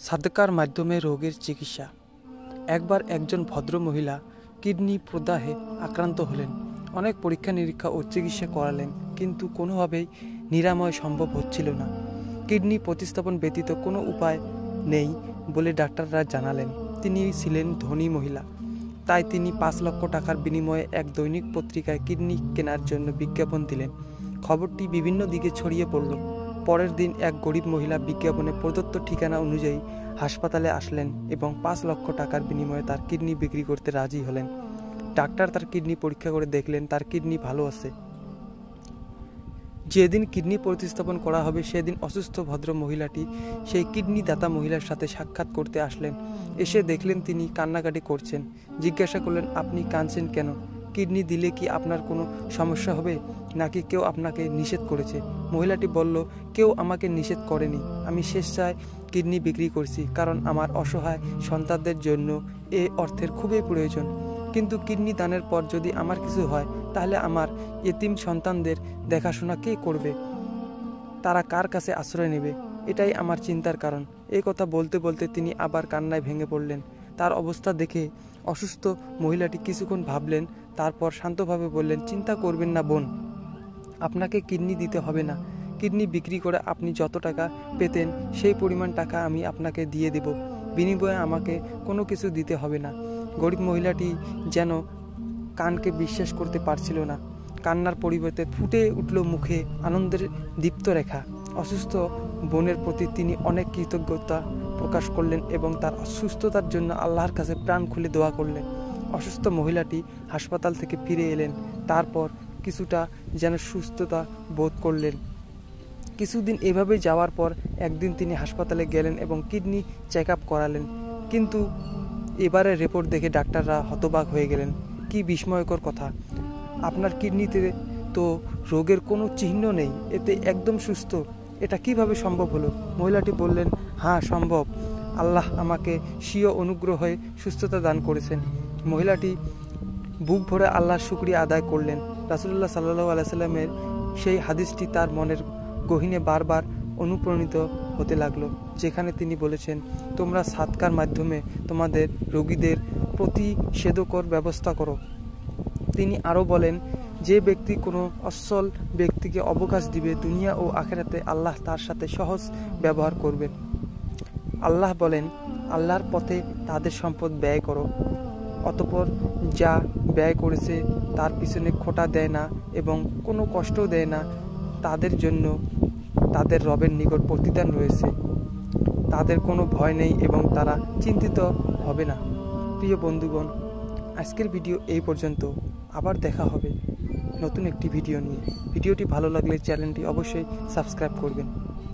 সাদকার মাধ্যমে রোগের চিকিৎসা। একবার একজন ভদ্র মহিলা কিডনি প্রদাহে আক্রান্ত হলেন। অনেক পরীক্ষা নিরীক্ষা ও চিকিৎসা করালেন, কিন্তু কোনোভাবেই নিরাময় সম্ভব হচ্ছিল না। কিডনি প্রতিস্থাপন ব্যতীত কোনো উপায় নেই বলে ডাক্তাররা জানালেন। তিনি ছিলেন ধনী মহিলা, তাই তিনি 5 লক্ষ টাকার বিনিময়ে এক দৈনিক পত্রিকায় কিডনি কেনার জন্য বিজ্ঞাপন দিলেন। খবরটি বিভিন্ন দিকে ছড়িয়ে পড়ল। পরের দিন এক গরিব মহিলা বিজ্ঞাপনে প্রদত্ত ঠিকানা অনুযায়ী হাসপাতালে আসলেন এবং 5 লক্ষ টাকার বিনিময়ে তার কিডনি বিক্রি করতে রাজি হলেন। ডাক্তার তার কিডনি পরীক্ষা করে দেখলেন তার কিডনি ভালো আছে। যেদিন কিডনি প্রতিস্থাপন করা হবে সেদিন অসুস্থ ভদ্র মহিলাটি সেই কিডনি দাতা মহিলার সাথে সাক্ষাৎ করতে আসলেন। এসে দেখলেন তিনি কান্নাকাটি করছেন। জিজ্ঞাসা করলেন, আপনি কাঁদছেন কেন? কিডনি দিলে কি আপনার কোনো সমস্যা হবে, নাকি কেউ আপনাকে নিষেধ করেছে? মহিলাটি বলল, কেউ আমাকে নিষেধ করেনি। আমি স্বেচ্ছায় কিডনি বিক্রি করছি, কারণ আমার অসহায় সন্তানদের জন্য এ অর্থের খুবই প্রয়োজন। কিন্তু কিডনি দানের পর যদি আমার কিছু হয়, তাহলে আমার এতিম সন্তানদের দেখাশোনা কে করবে? তারা কার কাছে আশ্রয় নেবে? এটাই আমার চিন্তার কারণ। এই কথা বলতে বলতে তিনি আবার কান্নায় ভেঙে পড়লেন। তার অবস্থা দেখে অসুস্থ মহিলাটি কিছুক্ষণ ভাবলেন, তারপর শান্তভাবে বললেন, চিন্তা করবেন না বোন, আপনাকে কিডনি দিতে হবে না। কিডনি বিক্রি করে আপনি যত টাকা পেতেন সেই পরিমাণ টাকা আমি আপনাকে দিয়ে দেব। বিনিময়ে আমাকে কোনো কিছু দিতে হবে না। গরিব মহিলাটি যেন কানকে বিশ্বাস করতে পারছিল না। কান্নার পরিবর্তে ফুটে উঠল মুখে আনন্দের দীপ্ত রেখা। অসুস্থ বোনের প্রতি তিনি অনেক কৃতজ্ঞতা প্রকাশ করলেন এবং তার সুস্থতার জন্য আল্লাহর কাছে প্রাণ খুলে দোয়া করলেন। অসুস্থ মহিলাটি হাসপাতাল থেকে ফিরে এলেন। তারপর কিছুটা যেন সুস্থতা বোধ করলেন। কিছুদিন এভাবে যাওয়ার পর একদিন তিনি হাসপাতালে গেলেন এবং কিডনি চেক আপ করালেন। কিন্তু এবারে রিপোর্ট দেখে ডাক্তাররা হতবাক হয়ে গেলেন। কি বিস্ময়কর কথা! আপনার কিডনিতে তো রোগের কোনো চিহ্ন নেই, এতে একদম সুস্থ। এটা কিভাবে সম্ভব হলো? মহিলাটি বললেন, হ্যাঁ সম্ভব। আল্লাহ আমাকে স্বীয় অনুগ্রহে সুস্থতা দান করেছেন। মহিলাটি বুক ভরে আল্লাহর শুকরিয়া আদায় করলেন। রাসূলুল্লাহ সাল্লাল্লাহু আলাইহি সাল্লামের সেই হাদিসটি তার মনের গহীনে বারবার অনুপ্রাণিত হতে লাগলো, যেখানে তিনি বলেছেন, তোমরা সাদকার মাধ্যমে তোমাদের রোগীদের প্রতিষেধকর ব্যবস্থা করো। তিনি আরও বলেন, যে ব্যক্তি কোনো অসল ব্যক্তিকে অবকাশ দিবে, দুনিয়া ও আখিরাতে আল্লাহ তার সাথে সহজ ব্যবহার করবেন। আল্লাহ বলেন, আল্লাহর পথে তাদের সম্পদ ব্যয় করো, অতঃপর যা ব্যয় করেছে তার পিছনে খোঁটা দেয় না এবং কোনো কষ্টও দেয় না। তাদের জন্য তাদের রবের নিকট প্রতিদান রয়েছে। তাদের কোনো ভয় নেই এবং তারা চিন্তিত হবে না। প্রিয় বন্ধুগণ, আজকের ভিডিও এই পর্যন্ত। আবার দেখা হবে নতুন একটি ভিডিও নিয়ে। ভিডিওটি ভালো লাগলে চ্যানেলটি অবশ্যই সাবস্ক্রাইব করবেন।